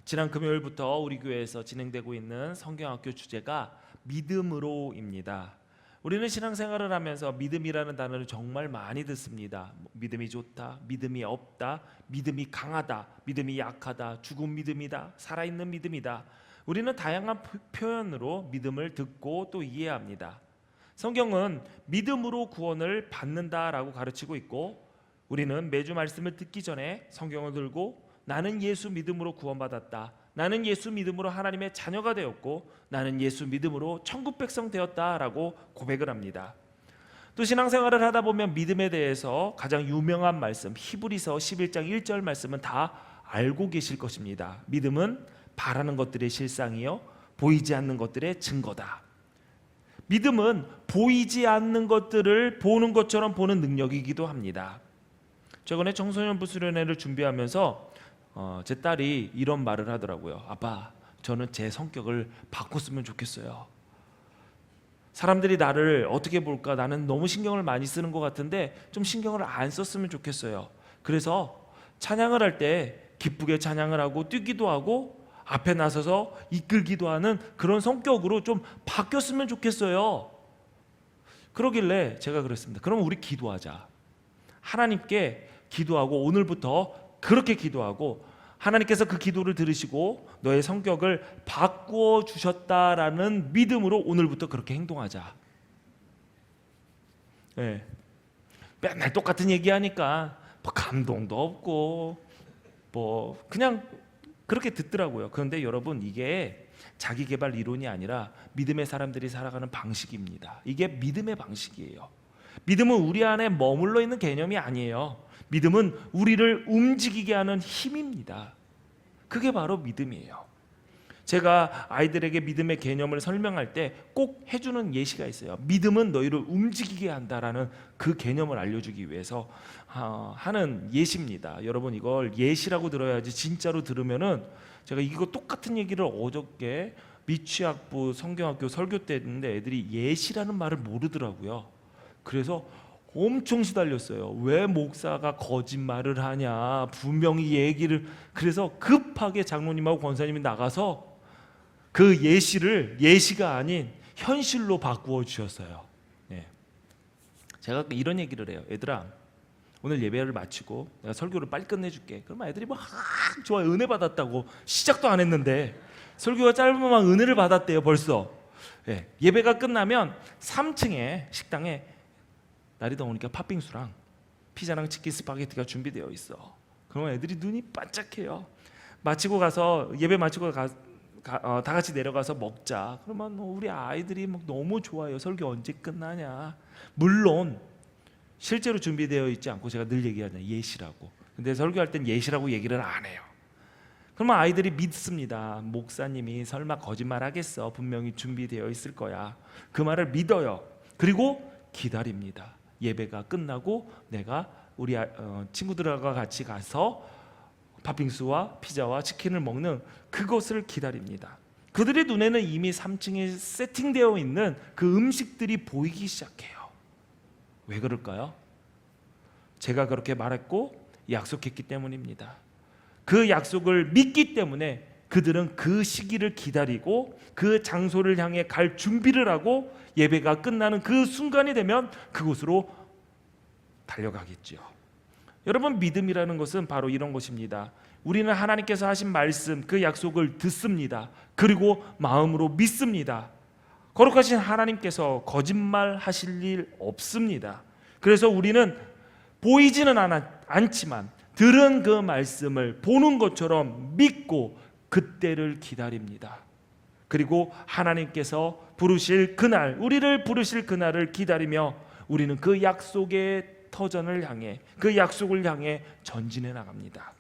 지난 금요일부터 우리 교회에서 진행되고 있는 성경학교 주제가 믿음으로입니다. 우리는 신앙생활을 하면서 믿음이라는 단어를 정말 많이 듣습니다. 믿음이 좋다, 믿음이 없다, 믿음이 강하다, 믿음이 약하다, 죽은 믿음이다, 살아있는 믿음이다. 우리는 다양한 표현으로 믿음을 듣고 또 이해합니다. 성경은 믿음으로 구원을 받는다라고 가르치고 있고, 우리는 매주 말씀을 듣기 전에 성경을 들고 나는 예수 믿음으로 구원받았다, 나는 예수 믿음으로 하나님의 자녀가 되었고, 나는 예수 믿음으로 천국 백성 되었다라고 고백을 합니다. 또 신앙생활을 하다 보면 믿음에 대해서 가장 유명한 말씀 히브리서 11장 1절 말씀은 다 알고 계실 것입니다. 믿음은 바라는 것들의 실상이요 보이지 않는 것들의 증거다. 믿음은 보이지 않는 것들을 보는 것처럼 보는 능력이기도 합니다. 최근에 청소년부 수련회를 준비하면서 제 딸이 이런 말을 하더라고요. 아빠, 저는 제 성격을 바꿨으면 좋겠어요. 사람들이 나를 어떻게 볼까, 나는 너무 신경을 많이 쓰는 것 같은데 좀 신경을 안 썼으면 좋겠어요. 그래서 찬양을 할 때 기쁘게 찬양을 하고 뛰기도 하고 앞에 나서서 이끌기도 하는 그런 성격으로 좀 바뀌었으면 좋겠어요. 그러길래 제가 그랬습니다. 그럼 우리 기도하자. 하나님께 기도하고 오늘부터 그렇게 기도하고 하나님께서 그 기도를 들으시고 너의 성격을 바꾸어 주셨다라는 믿음으로 오늘부터 그렇게 행동하자. 네. 맨날 똑같은 얘기하니까 뭐 감동도 없고 뭐 그냥 그렇게 듣더라고요. 그런데 여러분, 이게 자기 개발 이론이 아니라 믿음의 사람들이 살아가는 방식입니다. 이게 믿음의 방식이에요. 믿음은 우리 안에 머물러 있는 개념이 아니에요. 믿음은 우리를 움직이게 하는 힘입니다. 그게 바로 믿음이에요. 제가 아이들에게 믿음의 개념을 설명할 때 꼭 해주는 예시가 있어요. 믿음은 너희를 움직이게 한다라는 그 개념을 알려주기 위해서 하는 예시입니다. 여러분, 이걸 예시라고 들어야지 진짜로 들으면은, 제가 이거 똑같은 얘기를 어저께 미취학부 성경학교 설교 때 했는데 애들이 예시라는 말을 모르더라고요. 그래서 엄청 시달렸어요. 왜 목사가 거짓말을 하냐, 분명히 얘기를. 그래서 급하게 장로님하고 권사님이 나가서 그 예시를 예시가 아닌 현실로 바꾸어 주셨어요. 네. 제가 이런 얘기를 해요. 얘들아, 오늘 예배를 마치고 내가 설교를 빨리 끝내줄게. 그러면 애들이 막 좋아요. 은혜 받았다고. 시작도 안 했는데 설교가 짧으면 은혜를 받았대요 벌써. 네. 예배가 끝나면 3층에 식당에 날이 더우니까 팥빙수랑 피자랑 치킨 스파게티가 준비되어 있어. 그러면 애들이 눈이 반짝해요. 마치고 가서 예배 마치고 다 같이 내려가서 먹자. 그러면 우리 아이들이 막 너무 좋아요. 설교 언제 끝나냐. 물론 실제로 준비되어 있지 않고 제가 늘 얘기하잖아요. 예시라고. 근데 설교할 땐 예시라고 얘기를 안 해요. 그러면 아이들이 믿습니다. 목사님이 설마 거짓말 하겠어. 분명히 준비되어 있을 거야. 그 말을 믿어요. 그리고 기다립니다. 예배가 끝나고 내가 우리 친구들과 같이 가서 팥빙수와 피자와 치킨을 먹는 그것을 기다립니다. 그들의 눈에는 이미 3층에 세팅되어 있는 그 음식들이 보이기 시작해요. 왜 그럴까요? 제가 그렇게 말했고 약속했기 때문입니다. 그 약속을 믿기 때문에 그들은 그 시기를 기다리고 그 장소를 향해 갈 준비를 하고 예배가 끝나는 그 순간이 되면 그곳으로 달려가겠죠. 여러분, 믿음이라는 것은 바로 이런 것입니다. 우리는 하나님께서 하신 말씀, 그 약속을 듣습니다. 그리고 마음으로 믿습니다. 거룩하신 하나님께서 거짓말 하실 일 없습니다. 그래서 우리는 보이지는 않지만 들은 그 말씀을 보는 것처럼 믿고 그때를 기다립니다. 그리고 하나님께서 부르실 그날, 우리를 부르실 그날을 기다리며 우리는 그 약속의 터전을 향해, 그 약속을 향해 전진해 나갑니다.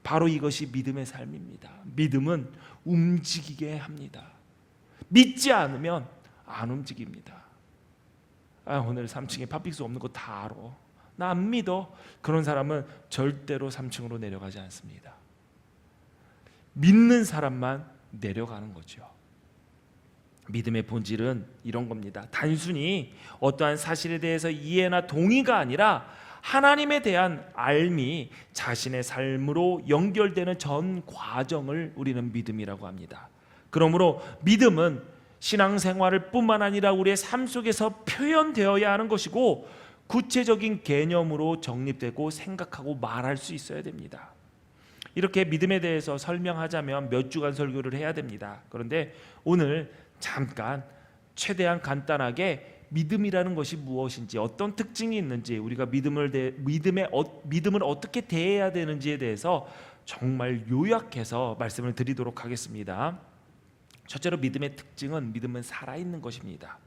바로 이것이 믿음의 삶입니다. 믿음은 움직이게 합니다. 믿지 않으면 안 움직입니다. 오늘 3층에 팥빙수 없는 거 다 알아. 나 안 믿어. 그런 사람은 절대로 3층으로 내려가지 않습니다. 믿는 사람만 내려가는 거죠. 믿음의 본질은 이런 겁니다. 단순히 어떠한 사실에 대해서 이해나 동의가 아니라 하나님에 대한 알미 자신의 삶으로 연결되는 전 과정을 우리는 믿음이라고 합니다. 그러므로 믿음은 신앙생활을 뿐만 아니라 우리의 삶 속에서 표현되어야 하는 것이고 구체적인 개념으로 정립되고 생각하고 말할 수 있어야 됩니다. 이렇게 믿음에 대해서 설명하자면 몇 주간 설교를 해야 됩니다. 그런데 오늘 잠깐 최대한 간단하게 믿음이라는 것이 무엇인지, 어떤 특징이 있는지, 우리가 믿음을 어떻게 대해야 되는지에 대해서 정말 요약해서 말씀을 드리도록 하겠습니다. 첫째로 믿음의 특징은, 믿음은 살아있는 것입니다.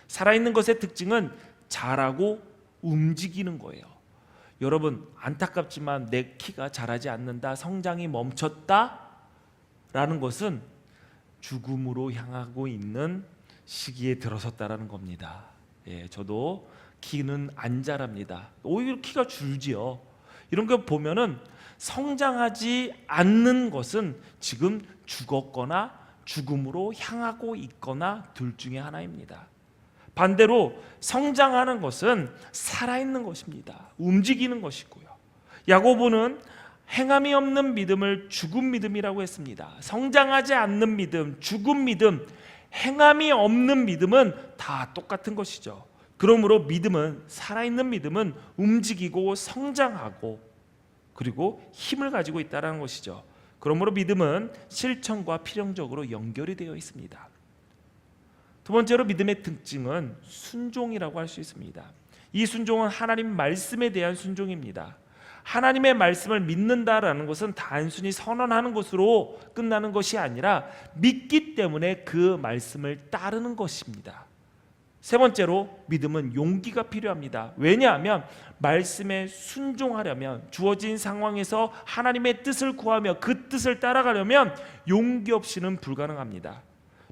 살아있는 것의 특징은 자라고 움직이는 거예요. 여러분, 안타깝지만 내 키가 자라지 않는다, 성장이 멈췄다 라는 것은 죽음으로 향하고 있는 시기에 들어섰다라는 겁니다. 저도 키는 안 자랍니다. 오히려 키가 줄지요. 이런 거 보면은 성장하지 않는 것은 지금 죽었거나 죽음으로 향하고 있거나 둘 중에 하나입니다. 반대로 성장하는 것은 살아있는 것입니다. 움직이는 것이고요. 야고보는 행함이 없는 믿음을 죽은 믿음이라고 했습니다. 성장하지 않는 믿음, 죽은 믿음, 행함이 없는 믿음은 다 똑같은 것이죠. 그러므로 믿음은, 살아있는 믿음은 움직이고 성장하고 그리고 힘을 가지고 있다는 것이죠. 그러므로 믿음은 실천과 필연적으로 연결이 되어 있습니다. 두 번째로 믿음의 특징은 순종이라고 할 수 있습니다. 이 순종은 하나님 말씀에 대한 순종입니다. 하나님의 말씀을 믿는다라는 것은 단순히 선언하는 것으로 끝나는 것이 아니라 믿기 때문에 그 말씀을 따르는 것입니다. 세 번째로 믿음은 용기가 필요합니다. 왜냐하면 말씀에 순종하려면, 주어진 상황에서 하나님의 뜻을 구하며 그 뜻을 따라가려면 용기 없이는 불가능합니다.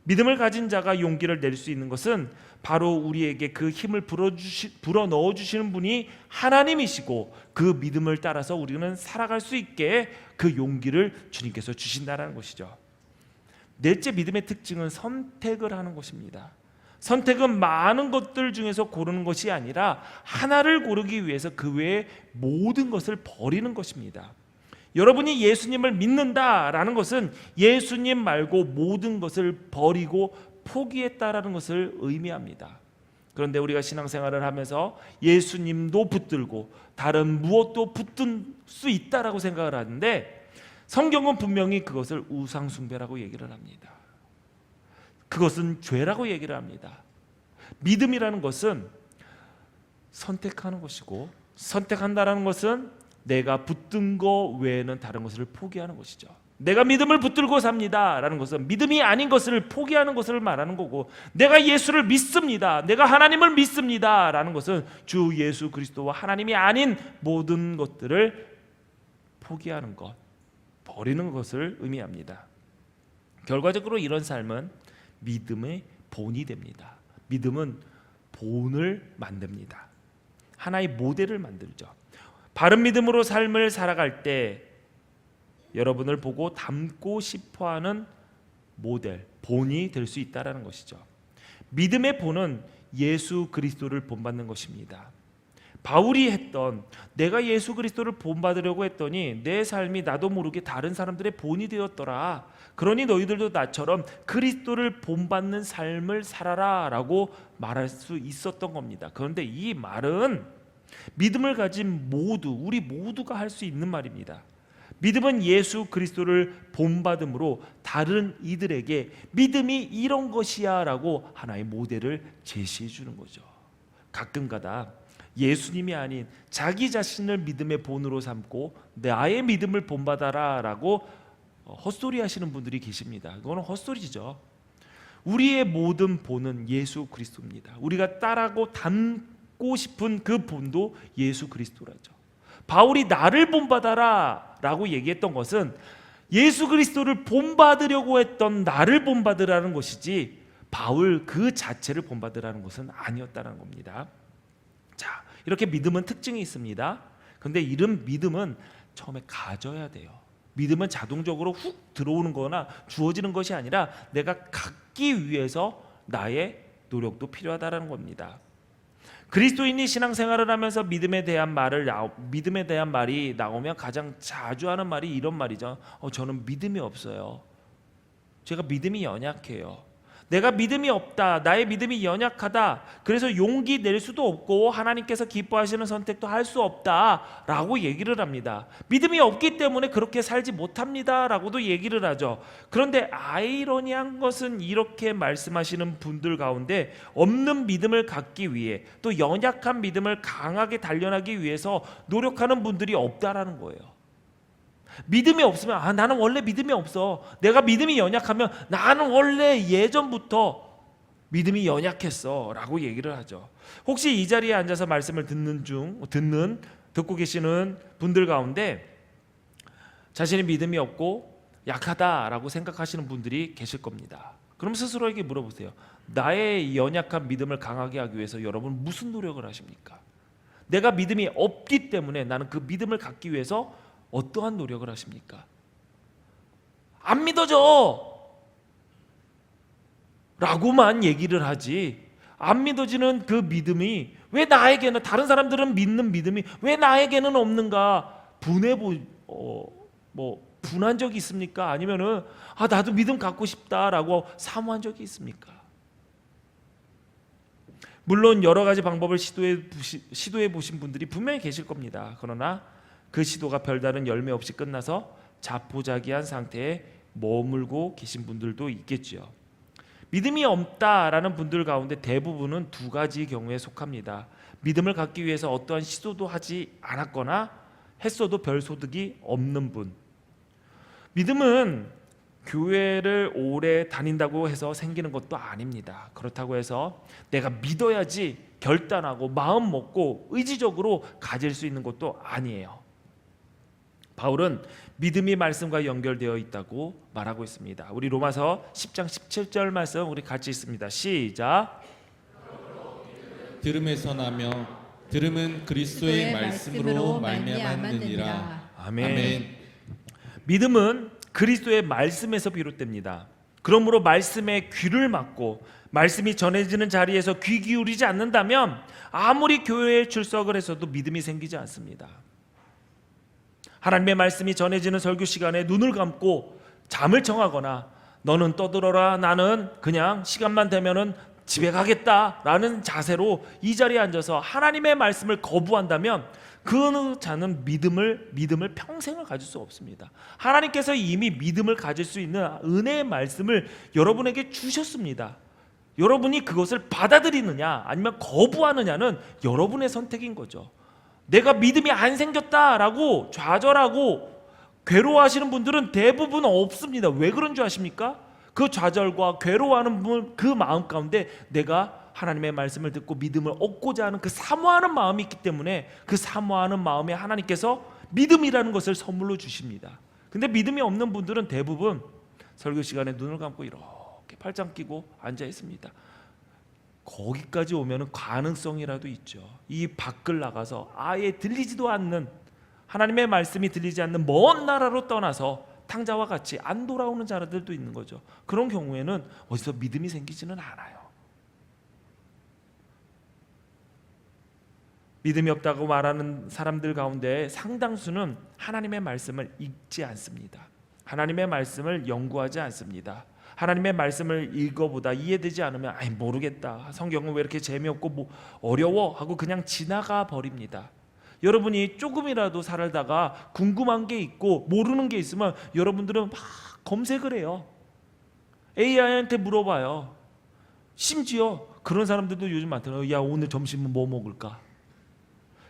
믿음을 가진 자가 용기를 낼 수 있는 것은 바로 우리에게 그 힘을 불어넣어주시는 분이 하나님이시고, 그 믿음을 따라서 우리는 살아갈 수 있게 그 용기를 주님께서 주신다는 것이죠. 넷째, 믿음의 특징은 선택을 하는 것입니다. 선택은 많은 것들 중에서 고르는 것이 아니라 하나를 고르기 위해서 그 외의 모든 것을 버리는 것입니다. 여러분이 예수님을 믿는다라는 것은 예수님 말고 모든 것을 버리고 포기했다라는 것을 의미합니다. 그런데 우리가 신앙생활을 하면서 예수님도 붙들고 다른 무엇도 붙들 수 있다라고 생각을 하는데, 성경은 분명히 그것을 우상숭배라고 얘기를 합니다. 그것은 죄라고 얘기를 합니다. 믿음이라는 것은 선택하는 것이고, 선택한다라는 것은 내가 붙든 거 외에는 다른 것을 포기하는 것이죠. 내가 믿음을 붙들고 삽니다 라는 것은 믿음이 아닌 것을 포기하는 것을 말하는 거고, 내가 예수를 믿습니다, 내가 하나님을 믿습니다 라는 것은 주 예수 그리스도와 하나님이 아닌 모든 것들을 포기하는 것, 버리는 것을 의미합니다. 결과적으로 이런 삶은 믿음의 본이 됩니다. 믿음은 본을 만듭니다. 하나의 모델을 만들죠. 바른 믿음으로 삶을 살아갈 때 여러분을 보고 닮고 싶어하는 모델, 본이 될 수 있다는 것이죠. 믿음의 본은 예수 그리스도를 본받는 것입니다. 바울이 했던, 내가 예수 그리스도를 본받으려고 했더니 내 삶이 나도 모르게 다른 사람들의 본이 되었더라. 그러니 너희들도 나처럼 그리스도를 본받는 삶을 살아라 라고 말할 수 있었던 겁니다. 그런데 이 말은 믿음을 가진 우리 모두가 할 수 있는 말입니다. 믿음은 예수 그리스도를 본받음으로 다른 이들에게 믿음이 이런 것이야 라고 하나의 모델을 제시해 주는 거죠. 가끔가다 예수님이 아닌 자기 자신을 믿음의 본으로 삼고 나의 믿음을 본받아라 라고 헛소리 하시는 분들이 계십니다. 그거는 헛소리죠. 우리의 모든 본은 예수 그리스도입니다. 우리가 따라고 닮고 싶은 그 본도 예수 그리스도라죠. 바울이 나를 본받아라 라고 얘기했던 것은 예수 그리스도를 본받으려고 했던 나를 본받으라는 것이지 바울 그 자체를 본받으라는 것은 아니었다는 겁니다. 자, 이렇게 믿음은 특징이 있습니다. 그런데 이런 믿음은 처음에 가져야 돼요. 믿음은 자동적으로 훅 들어오는 거나 주어지는 것이 아니라 내가 갖기 위해서 나의 노력도 필요하다는 겁니다. 그리스도인이 신앙생활을 하면서 믿음에 대한 말이 나오면 가장 자주 하는 말이 이런 말이죠. 저는 믿음이 없어요. 제가 믿음이 연약해요. 내가 믿음이 없다. 나의 믿음이 연약하다. 그래서 용기 낼 수도 없고 하나님께서 기뻐하시는 선택도 할 수 없다라고 얘기를 합니다. 믿음이 없기 때문에 그렇게 살지 못합니다라고도 얘기를 하죠. 그런데 아이러니한 것은 이렇게 말씀하시는 분들 가운데 없는 믿음을 갖기 위해 또 연약한 믿음을 강하게 단련하기 위해서 노력하는 분들이 없다라는 거예요. 믿음이 없으면 나는 원래 믿음이 없어. 내가 믿음이 연약하면 나는 원래 예전부터 믿음이 연약했어 라고 얘기를 하죠. 혹시 이 자리에 앉아서 말씀을 듣고 계시는 분들 가운데 자신이 믿음이 없고 약하다라고 생각하시는 분들이 계실 겁니다. 그럼 스스로에게 물어보세요. 나의 연약한 믿음을 강하게 하기 위해서 여러분 무슨 노력을 하십니까? 내가 믿음이 없기 때문에 나는 그 믿음을 갖기 위해서 어떠한 노력을 하십니까? 안 믿어져 라고만 얘기를 하지, 안 믿어지는 그 믿음이 왜 나에게는, 다른 사람들은 믿는 믿음이 왜 나에게는 없는가 분한 적이 있습니까? 아니면은 나도 믿음 갖고 싶다라고 사모한 적이 있습니까? 물론 여러 가지 방법을 시도해 보신 분들이 분명히 계실 겁니다. 그러나 그 시도가 별다른 열매 없이 끝나서 자포자기한 상태에 머물고 계신 분들도 있겠지요. 믿음이 없다라는 분들 가운데 대부분은 두 가지 경우에 속합니다. 믿음을 갖기 위해서 어떠한 시도도 하지 않았거나 했어도 별 소득이 없는 분. 믿음은 교회를 오래 다닌다고 해서 생기는 것도 아닙니다. 그렇다고 해서 내가 믿어야지 결단하고 마음 먹고 의지적으로 가질 수 있는 것도 아니에요. 바울은 믿음이 말씀과 연결되어 있다고 말하고 있습니다. 우리 로마서 10장 17절 말씀 우리 같이 읽습니다. 시작. 들음에서 나며 들음은 그리스도의 말씀으로 말미암았느니라. 아멘. 믿음은 그리스도의 말씀에서 비롯됩니다. 그러므로 말씀에 귀를 막고 말씀이 전해지는 자리에서 귀 기울이지 않는다면 아무리 교회에 출석을 해서도 믿음이 생기지 않습니다. 하나님의 말씀이 전해지는 설교 시간에 눈을 감고 잠을 청하거나 너는 떠들어라, 나는 그냥 시간만 되면은 집에 가겠다라는 자세로 이 자리에 앉아서 하나님의 말씀을 거부한다면 그 자는 믿음을 평생을 가질 수 없습니다. 하나님께서 이미 믿음을 가질 수 있는 은혜의 말씀을 여러분에게 주셨습니다. 여러분이 그것을 받아들이느냐 아니면 거부하느냐는 여러분의 선택인 거죠. 내가 믿음이 안 생겼다라고 좌절하고 괴로워하시는 분들은 대부분 없습니다. 왜 그런 줄 아십니까? 그 좌절과 괴로워하는 그 마음 가운데 내가 하나님의 말씀을 듣고 믿음을 얻고자 하는 그 사모하는 마음이 있기 때문에 그 사모하는 마음에 하나님께서 믿음이라는 것을 선물로 주십니다. 근데 믿음이 없는 분들은 대부분 설교 시간에 눈을 감고 이렇게 팔짱 끼고 앉아 있습니다. 거기까지 오면은 가능성이라도 있죠. 이 밖을 나가서 아예 들리지도 않는, 하나님의 말씀이 들리지 않는 먼 나라로 떠나서 탕자와 같이 안 돌아오는 자들도 있는 거죠. 그런 경우에는 어디서 믿음이 생기지는 않아요. 믿음이 없다고 말하는 사람들 가운데 상당수는 하나님의 말씀을 읽지 않습니다. 하나님의 말씀을 연구하지 않습니다. 하나님의 말씀을 읽어보다 이해되지 않으면 모르겠다, 성경은 왜 이렇게 재미없고 어려워 하고 그냥 지나가 버립니다. 여러분이 조금이라도 살다가 궁금한 게 있고 모르는 게 있으면 여러분들은 막 검색을 해요. AI한테 물어봐요. 심지어 그런 사람들도 요즘 많더라고요. 야, 오늘 점심은 뭐 먹을까?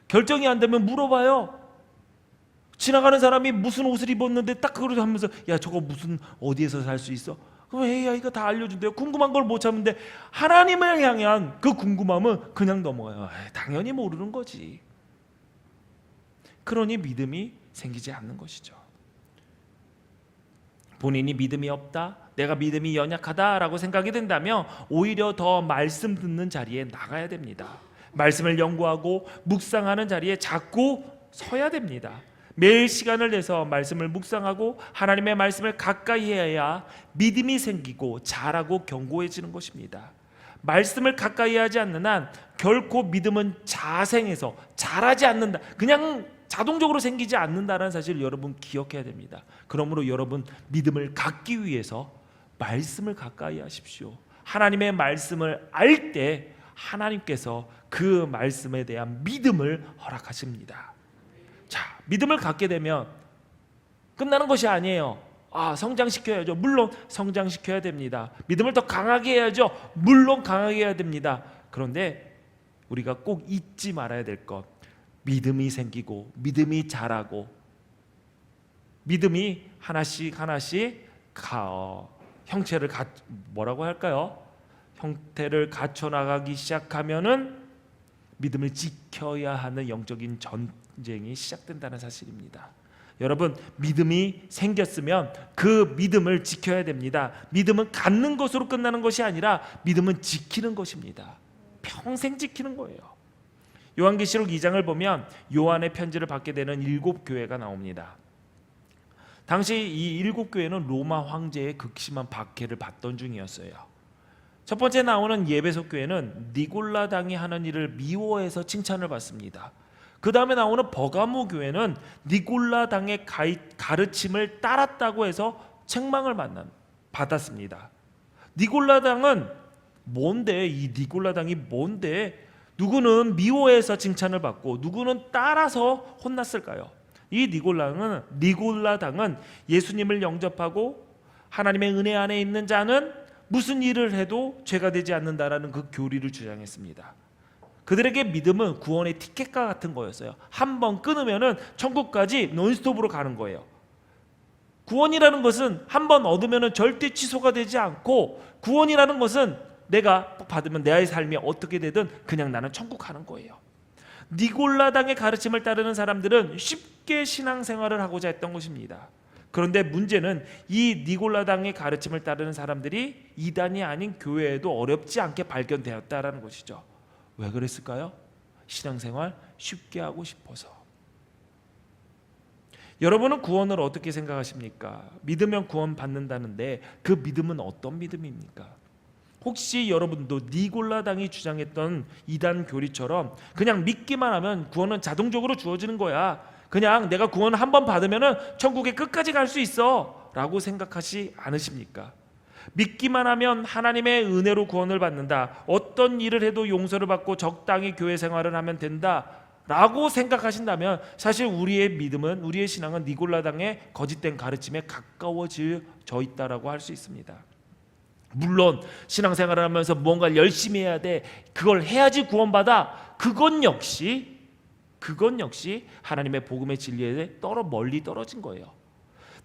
결정이 안 되면 물어봐요. 지나가는 사람이 무슨 옷을 입었는데 딱 그걸 하면서 야, 저거 무슨 어디에서 살 수 있어? 그럼 AI가 다 알려준대요. 궁금한 걸 못 참는데 하나님을 향한 그 궁금함은 그냥 넘어가요. 당연히 모르는 거지. 그러니 믿음이 생기지 않는 것이죠. 본인이 믿음이 없다, 내가 믿음이 연약하다라고 생각이 된다면 오히려 더 말씀 듣는 자리에 나가야 됩니다. 말씀을 연구하고 묵상하는 자리에 자꾸 서야 됩니다. 매일 시간을 내서 말씀을 묵상하고 하나님의 말씀을 가까이 해야 믿음이 생기고 자라고 견고해지는 것입니다. 말씀을 가까이 하지 않는 한 결코 믿음은 자생해서 자라지 않는다. 그냥 자동적으로 생기지 않는다는 사실을 여러분 기억해야 됩니다. 그러므로 여러분 믿음을 갖기 위해서 말씀을 가까이 하십시오. 하나님의 말씀을 알 때 하나님께서 그 말씀에 대한 믿음을 허락하십니다. 자, 믿음을 갖게 되면 끝나는 것이 아니에요. 성장시켜야죠. 물론 성장시켜야 됩니다. 믿음을 더 강하게 해야죠. 물론 강하게 해야 됩니다. 그런데 우리가 꼭 잊지 말아야 될 것, 믿음이 생기고 믿음이 자라고 믿음이 하나씩 형체를 뭐라고 할까요? 형태를 갖춰 나가기 시작하면은 믿음을 지켜야 하는 영적인 전쟁이 시작된다는 사실입니다. 여러분, 믿음이 생겼으면 그 믿음을 지켜야 됩니다. 믿음은 갖는 것으로 끝나는 것이 아니라 믿음은 지키는 것입니다. 평생 지키는 거예요. 요한계시록 2장을 보면 요한의 편지를 받게 되는 7교회가 나옵니다. 당시 이 7교회는 로마 황제의 극심한 박해를 받던 중이었어요. 첫 번째 나오는 예배소 교회는 니골라 당이 하는 일을 미워해서 칭찬을 받습니다. 그 다음에 나오는 버가모 교회는 니골라 당의 가르침을 따랐다고 해서 책망을 받았습니다. 니골라 당은 뭔데? 이 니골라 당이 뭔데? 누구는 미워해서 칭찬을 받고 누구는 따라서 혼났을까요? 이 니골라 당은 예수님을 영접하고 하나님의 은혜 안에 있는 자는 무슨 일을 해도 죄가 되지 않는다라는 그 교리를 주장했습니다. 그들에게 믿음은 구원의 티켓과 같은 거였어요. 한 번 끊으면은 천국까지 논스톱으로 가는 거예요. 구원이라는 것은 한 번 얻으면은 절대 취소가 되지 않고, 구원이라는 것은 내가 받으면 내 삶이 어떻게 되든 그냥 나는 천국 가는 거예요. 니골라당의 가르침을 따르는 사람들은 쉽게 신앙생활을 하고자 했던 것입니다. 그런데 문제는 이 니골라당의 가르침을 따르는 사람들이 이단이 아닌 교회에도 어렵지 않게 발견되었다라는 것이죠. 왜 그랬을까요? 신앙생활 쉽게 하고 싶어서. 여러분은 구원을 어떻게 생각하십니까? 믿으면 구원 받는다는데 그 믿음은 어떤 믿음입니까? 혹시 여러분도 니골라당이 주장했던 이단 교리처럼 그냥 믿기만 하면 구원은 자동적으로 주어지는 거야, 그냥 내가 구원 한번 받으면 천국에 끝까지 갈 수 있어 라고 생각하지 않으십니까? 믿기만 하면 하나님의 은혜로 구원을 받는다, 어떤 일을 해도 용서를 받고 적당히 교회 생활을 하면 된다 라고 생각하신다면 사실 우리의 믿음은, 우리의 신앙은 니골라당의 거짓된 가르침에 가까워져 있다라고 할 수 있습니다. 물론 신앙생활을 하면서 뭔가를 열심히 해야 돼, 그걸 해야지 구원받아, 그건 역시 하나님의 복음의 진리에 멀리 떨어진 거예요.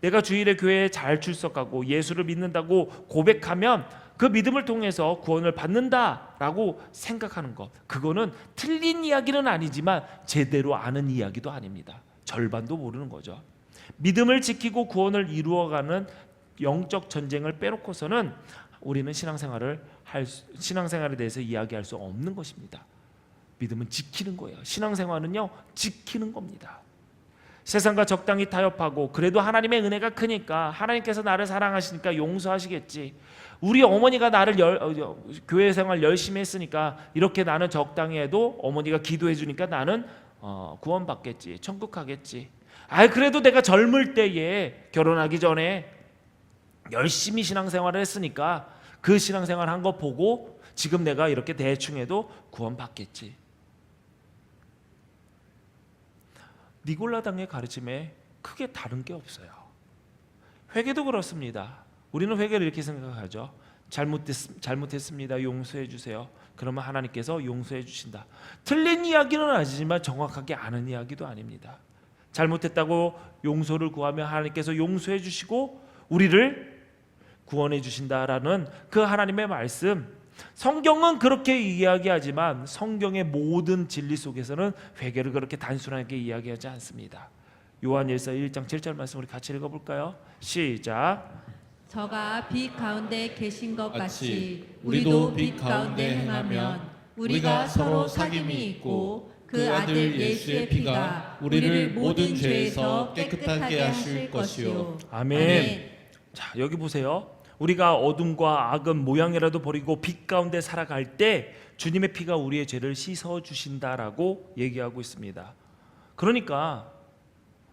내가 주일에 교회에 잘 출석하고 예수를 믿는다고 고백하면 그 믿음을 통해서 구원을 받는다라고 생각하는 것, 그거는 틀린 이야기는 아니지만 제대로 아는 이야기도 아닙니다. 절반도 모르는 거죠. 믿음을 지키고 구원을 이루어가는 영적 전쟁을 빼놓고서는 우리는 신앙생활에 대해서 이야기할 수 없는 것입니다. 믿음은 지키는 거예요. 신앙생활은요, 지키는 겁니다. 세상과 적당히 타협하고 그래도 하나님의 은혜가 크니까, 하나님께서 나를 사랑하시니까 용서하시겠지, 우리 어머니가 나를 교회 생활 열심히 했으니까 이렇게 나는 적당히 해도 어머니가 기도해 주니까 나는 구원받겠지, 천국 가겠지, 그래도 내가 젊을 때에 결혼하기 전에 열심히 신앙생활을 했으니까 그 신앙생활 한 거 보고 지금 내가 이렇게 대충 해도 구원받겠지. 니골라당의 가르침에 크게 다른 게 없어요. 회개도 그렇습니다. 우리는 회개를 이렇게 생각하죠. 잘못했습니다, 용서해 주세요. 그러면 하나님께서 용서해 주신다. 틀린 이야기는 아니지만 정확하게 아는 이야기도 아닙니다. 잘못했다고 용서를 구하면 하나님께서 용서해 주시고 우리를 구원해 주신다라는 그 하나님의 말씀, 성경은 그렇게 이야기하지만 성경의 모든 진리 속에서는 회개를 그렇게 단순하게 이야기하지 않습니다. 요한일서 1장 7절 말씀 우리 같이 읽어볼까요? 시작. 저가 빛 가운데 계신 것 같이 우리도 빛 가운데 행하면 우리가 서로 사귐이 있고 그 아들 예수의 피가 우리를 모든 죄에서 깨끗하게 하실 것이요. 아멘. 자, 여기 보세요. 우리가 어둠과 악은 모양이라도 버리고 빛 가운데 살아갈 때 주님의 피가 우리의 죄를 씻어 주신다라고 얘기하고 있습니다. 그러니까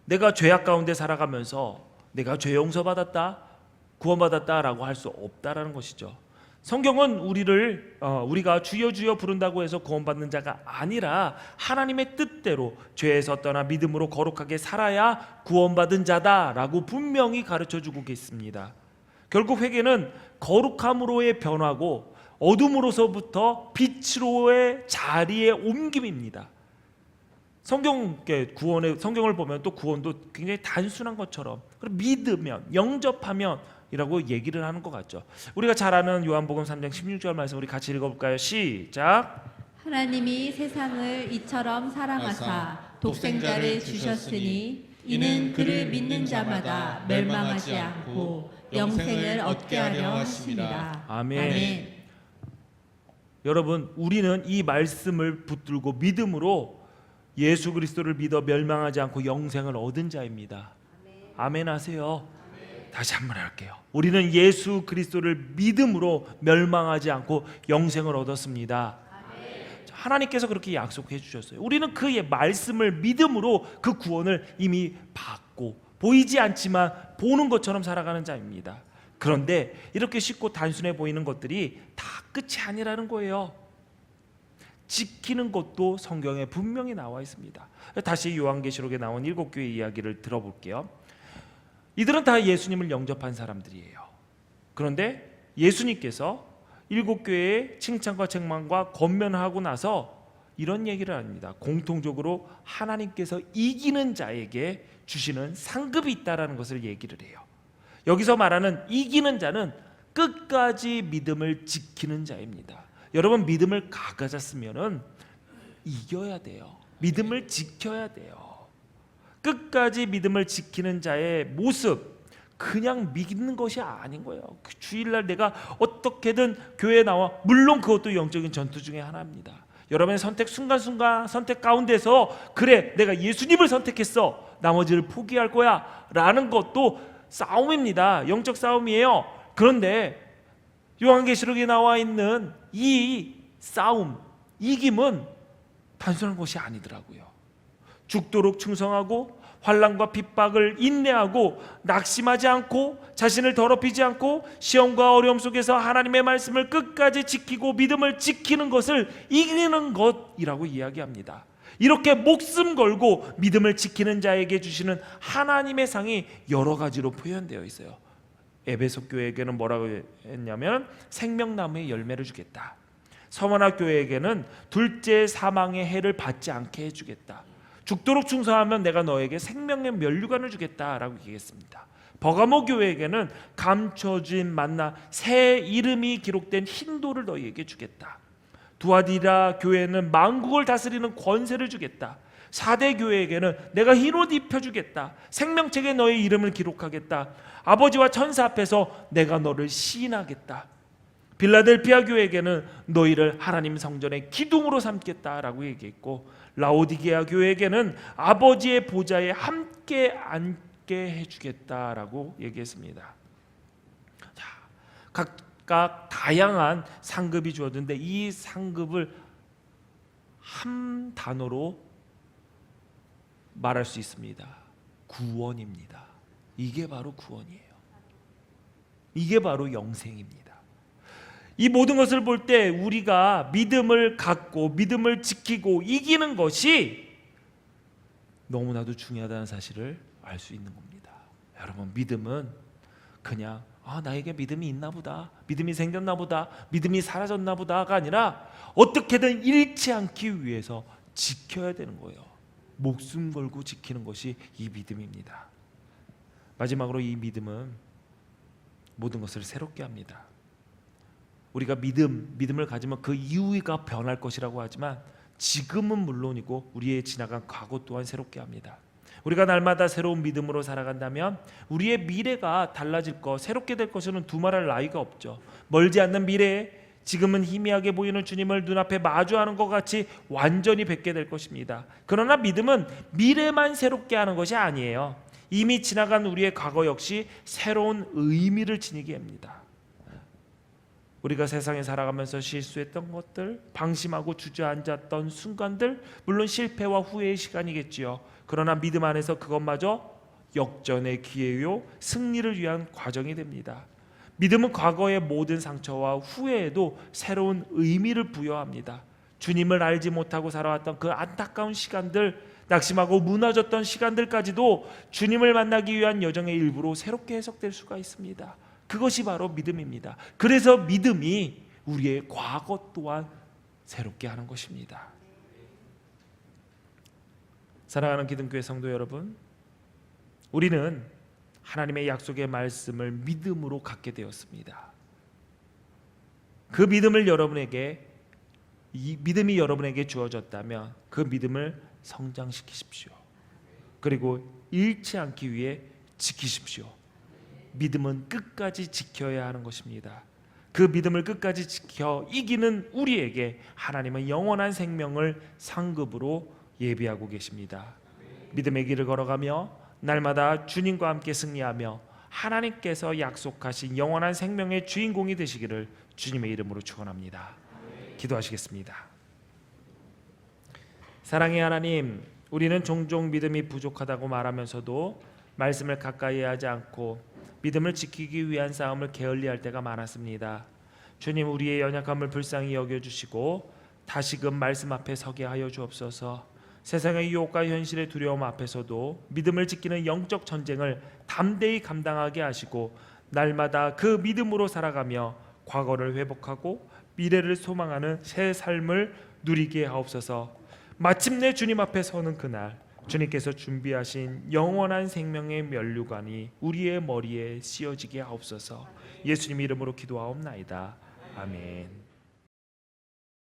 내가 죄악 가운데 살아가면서 내가 죄 용서받았다, 구원받았다라고 할 수 없다라는 것이죠. 성경은 우리가 주여 주여 부른다고 해서 구원받는 자가 아니라 하나님의 뜻대로 죄에서 떠나 믿음으로 거룩하게 살아야 구원받은 자다라고 분명히 가르쳐주고 계십니다. 결국 회개는 거룩함으로의 변화고 어둠으로서부터 빛으로의 자리의 옮김입니다. 성경을 보면 또 구원도 굉장히 단순한 것처럼 믿으면, 영접하면 이라고 얘기를 하는 것 같죠. 우리가 잘 아는 요한복음 3장 16절 말씀 우리 같이 읽어볼까요? 시작. 하나님이 세상을 이처럼 사랑하사 독생자를 주셨으니 이는 그를 믿는 자마다 멸망하지 않고 영생을 얻게 하려 하심이라. 아멘. 여러분, 우리는 이 말씀을 붙들고 믿음으로 예수 그리스도를 믿어 멸망하지 않고 영생을 얻은 자입니다. 아멘 하세요. 다시 한번 할게요. 우리는 예수 그리스도를 믿음으로 멸망하지 않고 영생을 얻었습니다. 하나님께서 그렇게 약속해 주셨어요. 우리는 그의 말씀을 믿음으로 그 구원을 이미 받고 보이지 않지만 보는 것처럼 살아가는 자입니다. 그런데 이렇게 쉽고 단순해 보이는 것들이 다 끝이 아니라는 거예요. 지키는 것도 성경에 분명히 나와 있습니다. 다시 요한계시록에 나온 7교회 이야기를 들어볼게요. 이들은 다 예수님을 영접한 사람들이에요. 그런데 예수님께서 7교회의 칭찬과 책망과 권면하고 나서 이런 얘기를 합니다. 공통적으로 하나님께서 이기는 자에게 주시는 상급이 있다라는 것을 얘기를 해요. 여기서 말하는 이기는 자는 끝까지 믿음을 지키는 자입니다. 여러분, 믿음을 가졌으면은 이겨야 돼요. 믿음을 지켜야 돼요. 끝까지 믿음을 지키는 자의 모습, 그냥 믿는 것이 아닌 거예요. 그 주일날 내가 어떻게든 교회에 나와, 물론 그것도 영적인 전투 중에 하나입니다. 여러분의 선택, 순간순간 선택 가운데서 그래 내가 예수님을 선택했어, 나머지를 포기할 거야 라는 것도 싸움입니다. 영적 싸움이에요. 그런데 요한계시록에 나와 있는 이 싸움, 이김은 단순한 것이 아니더라고요. 죽도록 충성하고 환난과 핍박을 인내하고 낙심하지 않고 자신을 더럽히지 않고 시험과 어려움 속에서 하나님의 말씀을 끝까지 지키고 믿음을 지키는 것을 이기는 것이라고 이야기합니다. 이렇게 목숨 걸고 믿음을 지키는 자에게 주시는 하나님의 상이 여러 가지로 표현되어 있어요. 에베소 교회에게는 뭐라고 했냐면 생명나무의 열매를 주겠다. 서머나 교회에게는 둘째 사망의 해를 받지 않게 해주겠다. 죽도록 충성하면 내가 너에게 생명의 면류관을 주겠다라고 얘기했습니다. 버가모 교회에게는 감춰진 만나 새 이름이 기록된 흰돌을 너희에게 주겠다. 두아디라 교회는 만국을 다스리는 권세를 주겠다. 사대 교회에게는 내가 흰 옷 입혀주겠다. 생명책에 너의 이름을 기록하겠다. 아버지와 천사 앞에서 내가 너를 시인하겠다. 빌라델피아 교회에게는 너희를 하나님 성전의 기둥으로 삼겠다라고 얘기했고, 라오디게아 교회에게는 아버지의 보좌에 함께 앉게 해주겠다라고 얘기했습니다. 자, 각각 다양한 상급이 주어졌는데 이 상급을 한 단어로 말할 수 있습니다. 구원입니다. 이게 바로 구원이에요. 이게 바로 영생입니다. 이 모든 것을 볼 때 우리가 믿음을 갖고 믿음을 지키고 이기는 것이 너무나도 중요하다는 사실을 알 수 있는 겁니다. 여러분, 믿음은 그냥 나에게 믿음이 있나 보다, 믿음이 생겼나 보다, 믿음이 사라졌나 보다가 아니라 어떻게든 잃지 않기 위해서 지켜야 되는 거예요. 목숨 걸고 지키는 것이 이 믿음입니다. 마지막으로 이 믿음은 모든 것을 새롭게 합니다. 우리가 믿음을 가지면 그 이후가 변할 것이라고 하지만 지금은 물론이고 우리의 지나간 과거 또한 새롭게 합니다. 우리가 날마다 새로운 믿음으로 살아간다면 우리의 미래가 달라질 것, 새롭게 될 것에는 두말할 나위가 없죠. 멀지 않는 미래에 지금은 희미하게 보이는 주님을 눈앞에 마주하는 것 같이 완전히 뵙게 될 것입니다. 그러나 믿음은 미래만 새롭게 하는 것이 아니에요. 이미 지나간 우리의 과거 역시 새로운 의미를 지니게 합니다. 우리가 세상에 살아가면서 실수했던 것들, 방심하고 주저앉았던 순간들, 물론 실패와 후회의 시간이겠지요. 그러나 믿음 안에서 그것마저 역전의 기회요, 승리를 위한 과정이 됩니다. 믿음은 과거의 모든 상처와 후회에도 새로운 의미를 부여합니다. 주님을 알지 못하고 살아왔던 그 안타까운 시간들, 낙심하고 무너졌던 시간들까지도 주님을 만나기 위한 여정의 일부로 새롭게 해석될 수가 있습니다. 그것이 바로 믿음입니다. 그래서 믿음이 우리의 과거 또한 새롭게 하는 것입니다. 사랑하는 기둥교회 성도 여러분, 우리는 하나님의 약속의 말씀을 믿음으로 갖게 되었습니다. 그 믿음을 이 믿음이 여러분에게 주어졌다면 그 믿음을 성장시키십시오. 그리고 잃지 않기 위해 지키십시오. 믿음은 끝까지 지켜야 하는 것입니다. 그 믿음을 끝까지 지켜 이기는 우리에게 하나님은 영원한 생명을 상급으로 예비하고 계십니다. 믿음의 길을 걸어가며 날마다 주님과 함께 승리하며 하나님께서 약속하신 영원한 생명의 주인공이 되시기를 주님의 이름으로 축원합니다. 기도하시겠습니다. 사랑의 하나님, 우리는 종종 믿음이 부족하다고 말하면서도 말씀을 가까이 하지 않고 믿음을 지키기 위한 싸움을 게을리할 때가 많았습니다. 주님, 우리의 연약함을 불쌍히 여겨주시고 다시금 말씀 앞에 서게 하여 주옵소서. 세상의 유혹과 현실의 두려움 앞에서도 믿음을 지키는 영적 전쟁을 담대히 감당하게 하시고 날마다 그 믿음으로 살아가며 과거를 회복하고 미래를 소망하는 새 삶을 누리게 하옵소서. 마침내 주님 앞에 서는 그날, 주님께서 준비하신 영원한 생명의 면류관이 우리의 머리에 씌어지게 하옵소서. 예수님 이름으로 기도하옵나이다. 아멘.